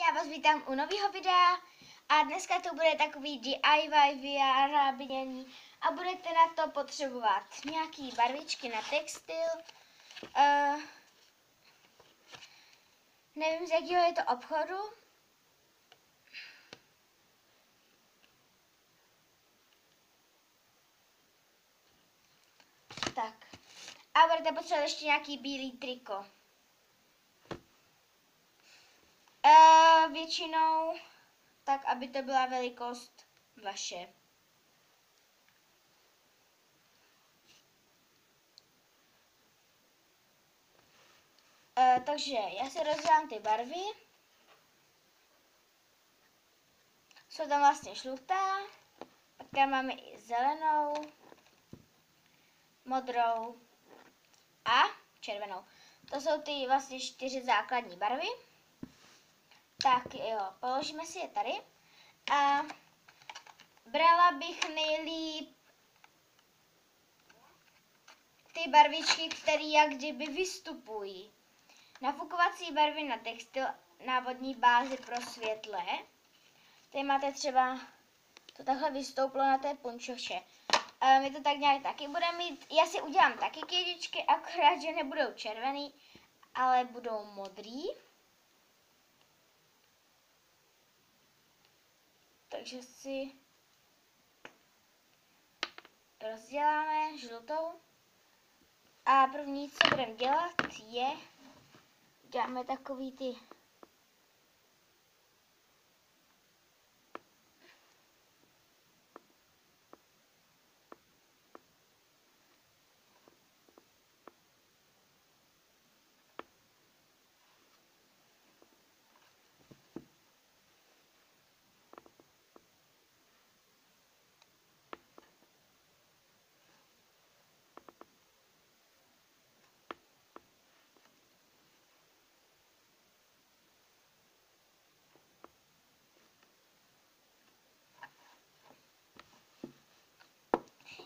já vás vítám u nového videa a dneska to bude takový DIY vyrábění a budete na to potřebovat nějaký barvičky na textil. Nevím, z jakého je to obchodu. Tak. A budete potřebovat ještě nějaký bílý triko. Většinou tak, aby to byla velikost vaše. Takže já si rozdělám ty barvy. Jsou tam vlastně žlutá, pak tam máme i zelenou, modrou a červenou. To jsou ty vlastně 4 základní barvy. Tak jo, položíme si je tady. A brala bych nejlíp ty barvičky, které jak kdyby vystupují. Nafukovací barvy na textil na vodní bázi pro světlé. Tady máte třeba, to takhle vystouplo na té punčoše. My to tak nějak taky budeme mít, já si udělám taky kytičky, akorát, že nebudou červený, ale budou modrý. Takže si rozděláme žlutou. A první, co budeme dělat, je, děláme takový ty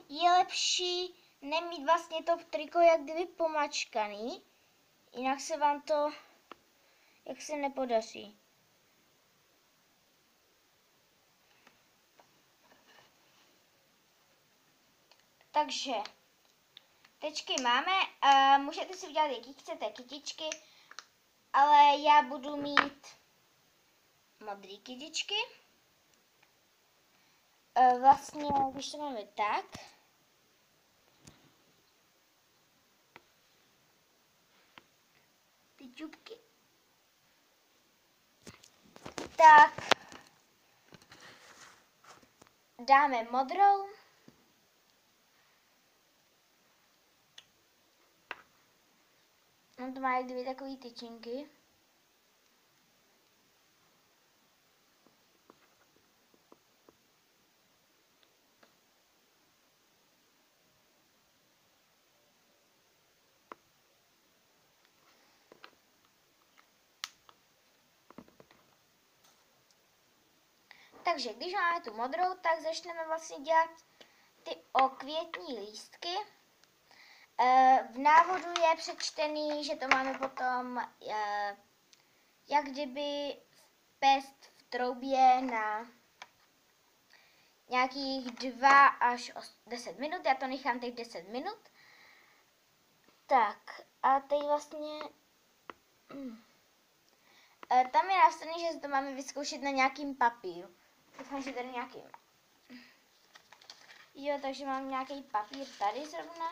je lepší nemít vlastně to triko jak kdyby pomačkaný, jinak se vám to jaksi nepodaří. Takže tečky máme, můžete si udělat, jaký chcete kytičky, ale já budu mít modrý kytičky. Vlastně, když to máme tak, ty čupky, tak dáme modrou, on to má jak dvě takové tyčinky. Takže když máme tu modrou, tak začneme vlastně dělat ty okvětní lístky. V návodu je přečtený, že to máme potom jak kdyby pést v troubě na nějakých 2 až 10 minut. Já to nechám teď 10 minut. Tak a teď vlastně tam je napsané, že to máme vyzkoušet na nějakým papíru. Doufám, že tady nějaký. Jo, takže mám nějaký papír tady zrovna.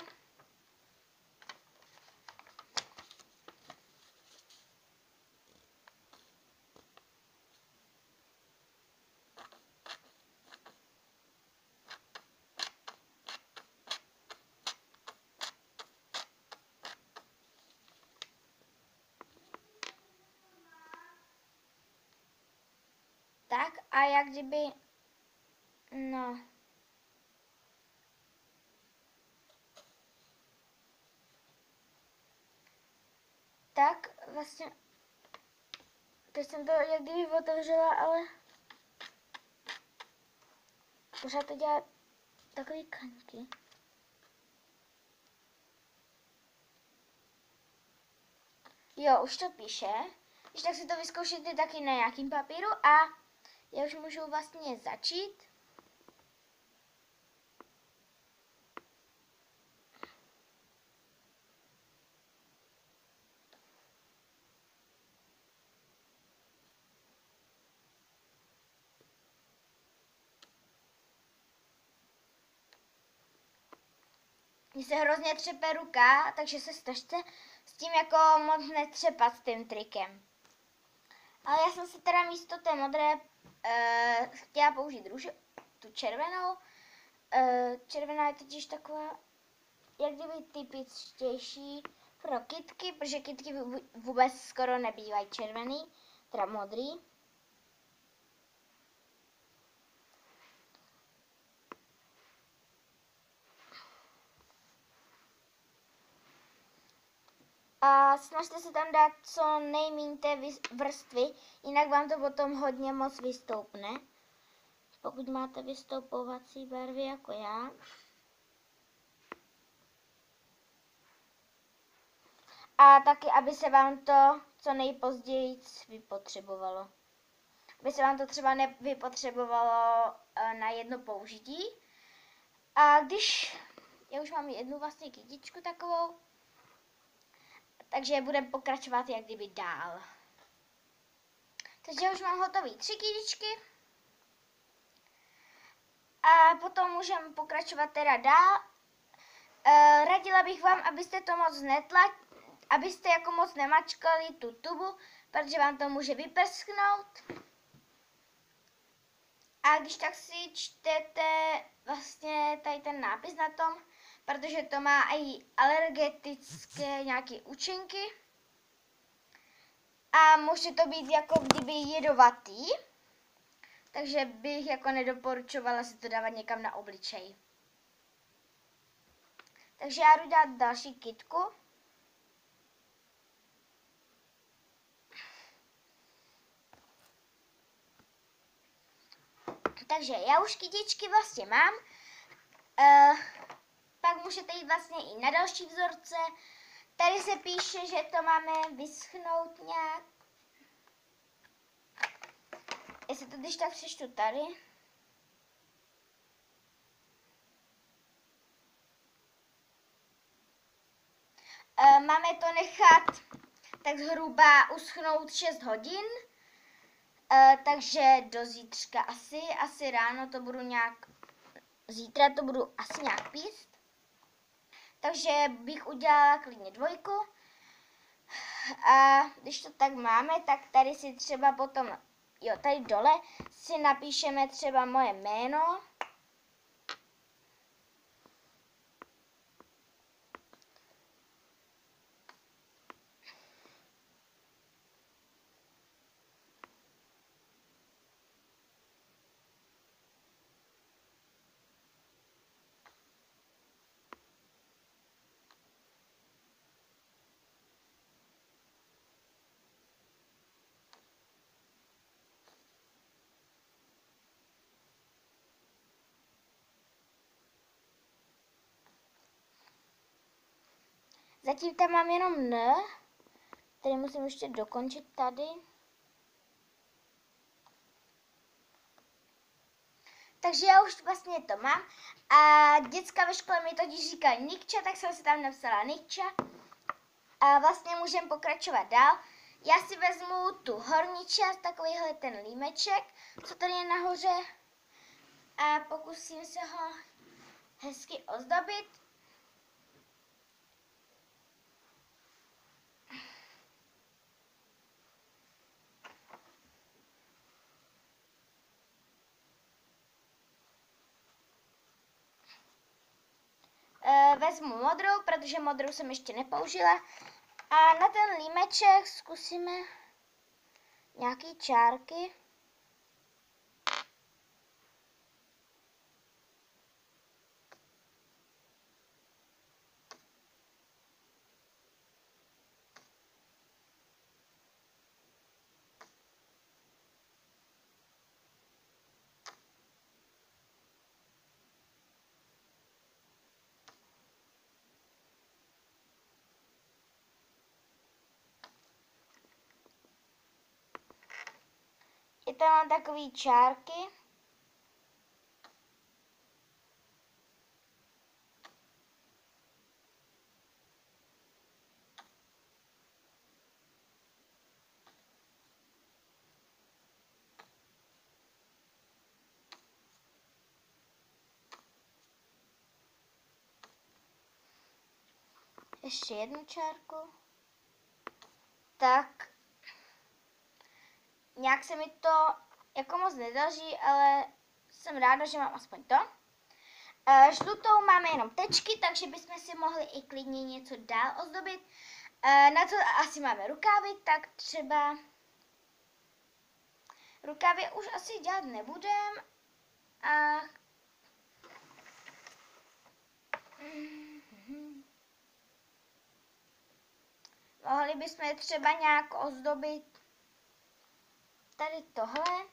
Tak a jak kdyby, no, tak vlastně, teď jsem to jak kdyby otevřela, ale pořád to dělá takový kaňky. Jo, už to píše, Když tak si to vyzkoušíte taky na nějakým papíru a já už můžu vlastně začít. Mně se hrozně třepe ruka, takže se snažte s tím jako moc netřepat s tím trikem. Ale já jsem si teda místo té modré chtěla použít růžu, tu červenou. Červená je totiž taková, jak kdyby typičtější pro kytky, protože kytky vůbec skoro nebývají červený, teda modrý. A snažte se tam dát co nejméně té vrstvy, jinak vám to potom hodně moc vystoupne. Pokud máte vystoupovací barvy jako já. A taky, aby se vám to co nejpozději vypotřebovalo. Aby se vám to třeba nevypotřebovalo na jedno použití. A když, já už mám jednu vlastně kytičku takovou, takže budeme pokračovat jak kdyby dál. Takže už mám hotové 3 kytičky. A potom můžeme pokračovat teda dál. Radila bych vám, abyste to moc abyste jako moc nemačkali tu tubu, protože vám to může vyprsknout. A když tak si čtete vlastně tady ten nápis na tom, protože to má i alergetické nějaké účinky. A může to být jako kdyby jedovatý, takže bych jako nedoporučovala si to dávat někam na obličej. Takže já jdu dát další kytku. Takže já už kytičky vlastně mám. Pak můžete jít vlastně i na další vzorce. Tady se píše, že to máme vyschnout nějak. Jestli to když tak přečtu tady. Máme to nechat tak zhruba uschnout 6 hodin. Takže do zítřka asi ráno to budu nějak, zítra to budu asi nějak píst. Takže bych udělala klidně 2. A když to tak máme, tak tady si třeba potom, jo, tady dole si napíšeme třeba moje jméno. Zatím tam mám jenom N, který musím ještě dokončit tady. Takže já už vlastně to mám. A děcka ve škole mi totiž říkají Nikča, tak jsem si tam napsala Nikča. A vlastně můžeme pokračovat dál. Já si vezmu tu horní část, takovýhle ten límeček, co tady je nahoře. A pokusím se ho hezky ozdobit. Vezmu modrou, protože modrou jsem ještě nepoužila. A na ten límeček zkusíme nějaký čárky. I tam mám takové čárky. Ještě jednu čárku. Tak nějak se mi to jako moc nedaří, ale jsem ráda, že mám aspoň to. Žlutou máme jenom tečky, takže bychom si mohli i klidně něco dál ozdobit. Na to asi máme rukávy, tak třeba rukávy už asi dělat nebudem. A mohli bychom třeba nějak ozdobit tady tohle.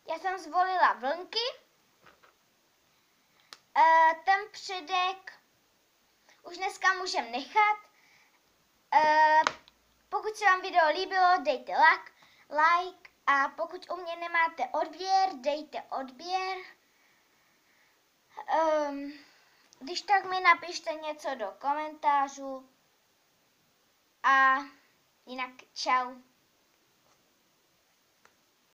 Já jsem zvolila vlnky. Ten předek už dneska můžeme nechat. Pokud se vám video líbilo, dejte like a pokud u mě nemáte odběr, dejte odběr. Když tak mi napište něco do komentářů a jinak čau.